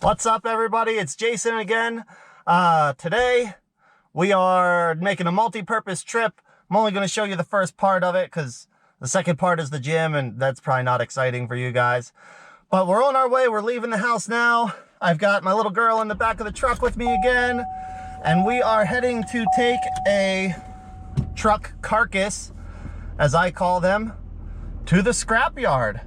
What's up, everybody? It's Jason again. Today we are making a multi-purpose trip. I'm only going to show you the first part of it because the second part is the gym, and that's probably not exciting for you guys. But we're on our way. We're leaving the house now. I've got my little girl in the back of the truck with me again, and we are heading to take a truck carcass, as I call them, to the scrapyard.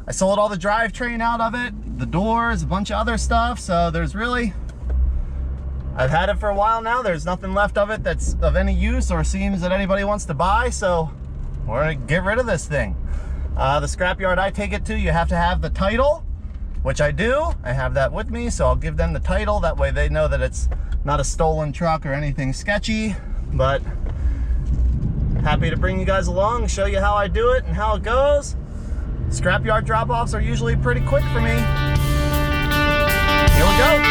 I sold all the drivetrain out of it, the doors, a bunch of other stuff, so I've had it for a while now. There's nothing left of it that's of any use or seems that anybody wants to buy, so we're gonna get rid of this thing. The scrapyard I take it to, you have to have the title, which I do. I have that with me, so I'll give them the title. That way they know that it's not a stolen truck or anything sketchy. But happy to bring you guys along, show you how I do it and how it goes. Scrapyard drop-offs are usually pretty quick for me. Here we go.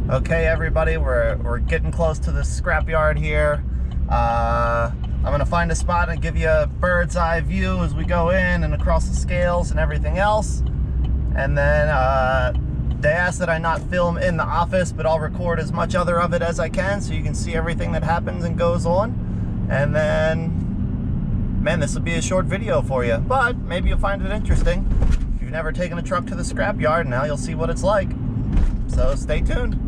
Okay, everybody, we're getting close to the scrapyard here. I'm gonna find a spot and give you a bird's eye view as we go in and across the scales and everything else. And then they asked that I not film in the office, but I'll record as much other of it as I can so you can see everything that happens and goes on. And then, man, this will be a short video for you, but maybe you'll find it interesting. If you've never taken a truck to the scrapyard, now you'll see what it's like. So stay tuned.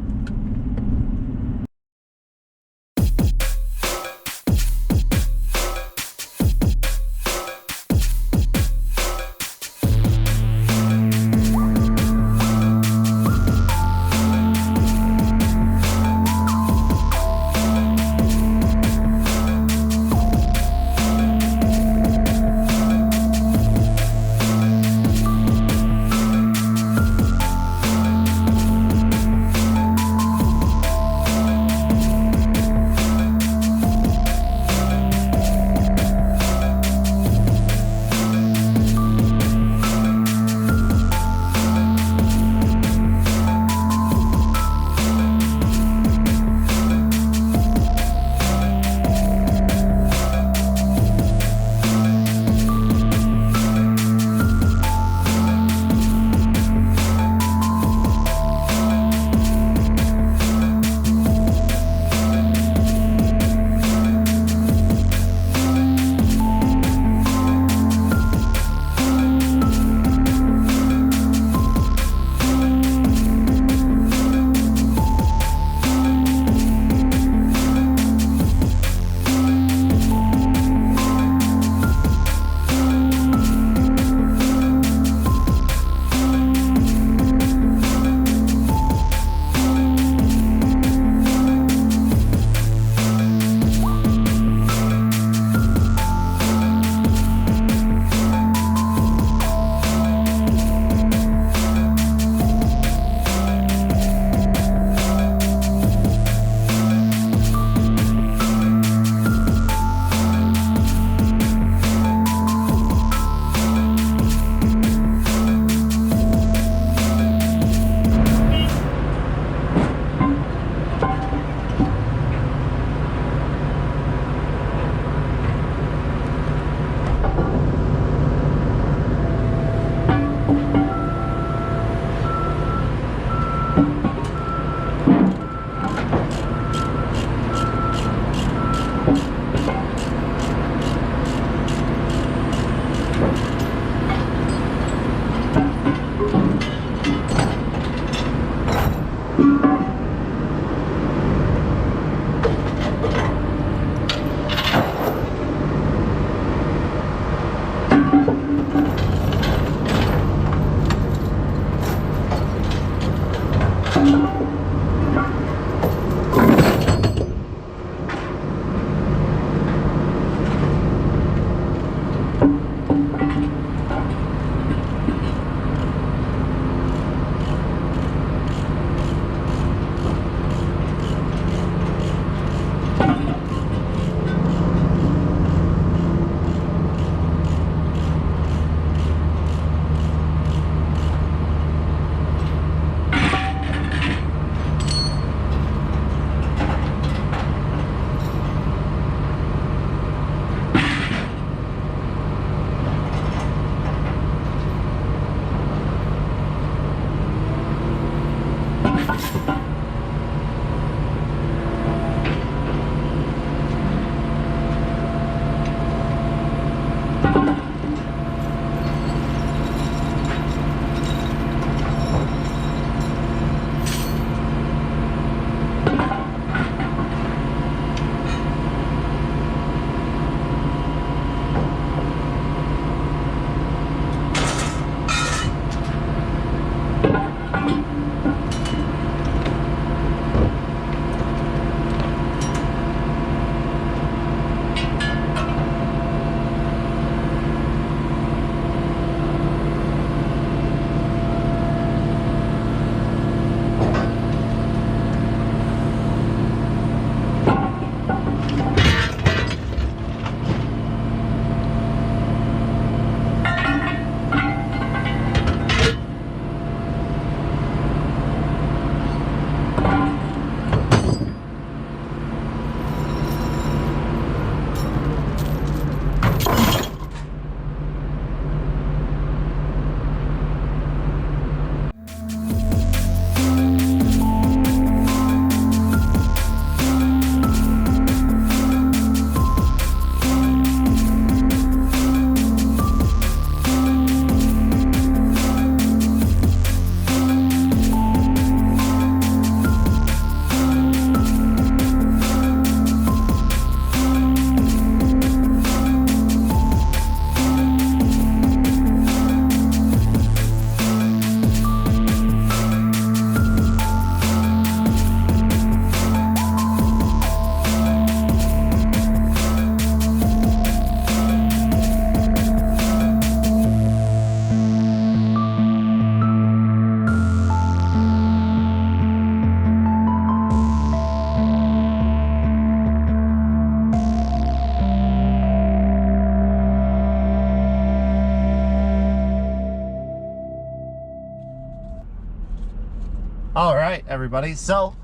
everybody. So,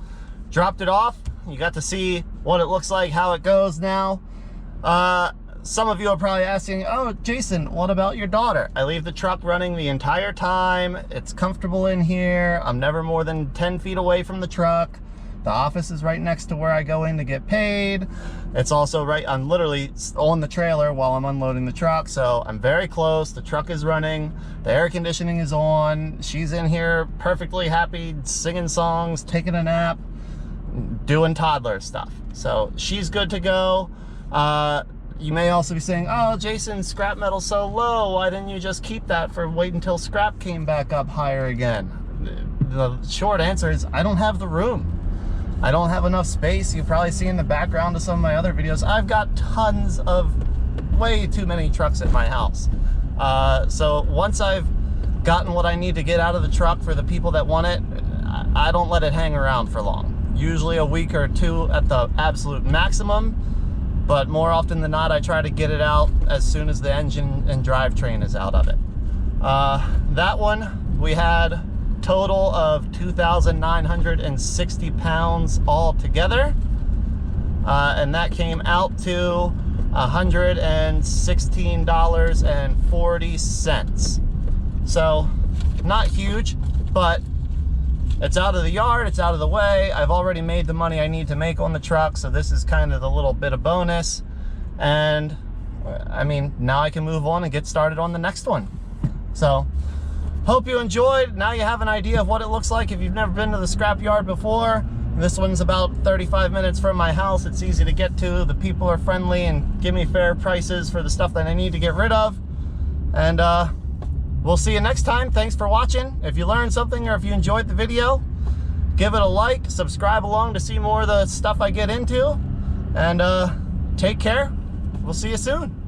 dropped it off. You got to see what it looks like, how it goes now. Some of you are probably asking, oh, Jason, what about your daughter? I leave the truck running the entire time. It's comfortable in here. I'm never more than 10 feet away from the truck. The office is right next to where I go in to get paid. It's also right, I'm literally on the trailer while I'm unloading the truck, so I'm very close. The truck is running, the air conditioning is on. She's in here perfectly happy, singing songs, taking a nap, doing toddler stuff. So she's good to go. You may also be saying, oh, Jason, scrap metal's so low. Why didn't you just keep that for wait until scrap came back up higher again? The short answer is I don't have the room. I don't have enough space. You probably see in the background of some of my other videos, I've got tons of, way too many trucks at my house. So once I've gotten what I need to get out of the truck for the people that want it, I don't let it hang around for long. Usually a week or two at the absolute maximum. But more often than not, I try to get it out as soon as the engine and drivetrain is out of it. That one, we had total of 2,960 pounds all together. And that came out to $116.40. So, not huge, but it's out of the yard, it's out of the way. I've already made the money I need to make on the truck, so this is kind of the little bit of bonus. And I mean, now I can move on and get started on the next one. So, hope you enjoyed. Now you have an idea of what it looks like if you've never been to the scrapyard before. This one's about 35 minutes from my house. It's easy to get to. The people are friendly and give me fair prices for the stuff that I need to get rid of. And we'll see you next time. Thanks for watching. If you learned something or if you enjoyed the video, give it a like, subscribe along to see more of the stuff I get into, and take care. We'll see you soon.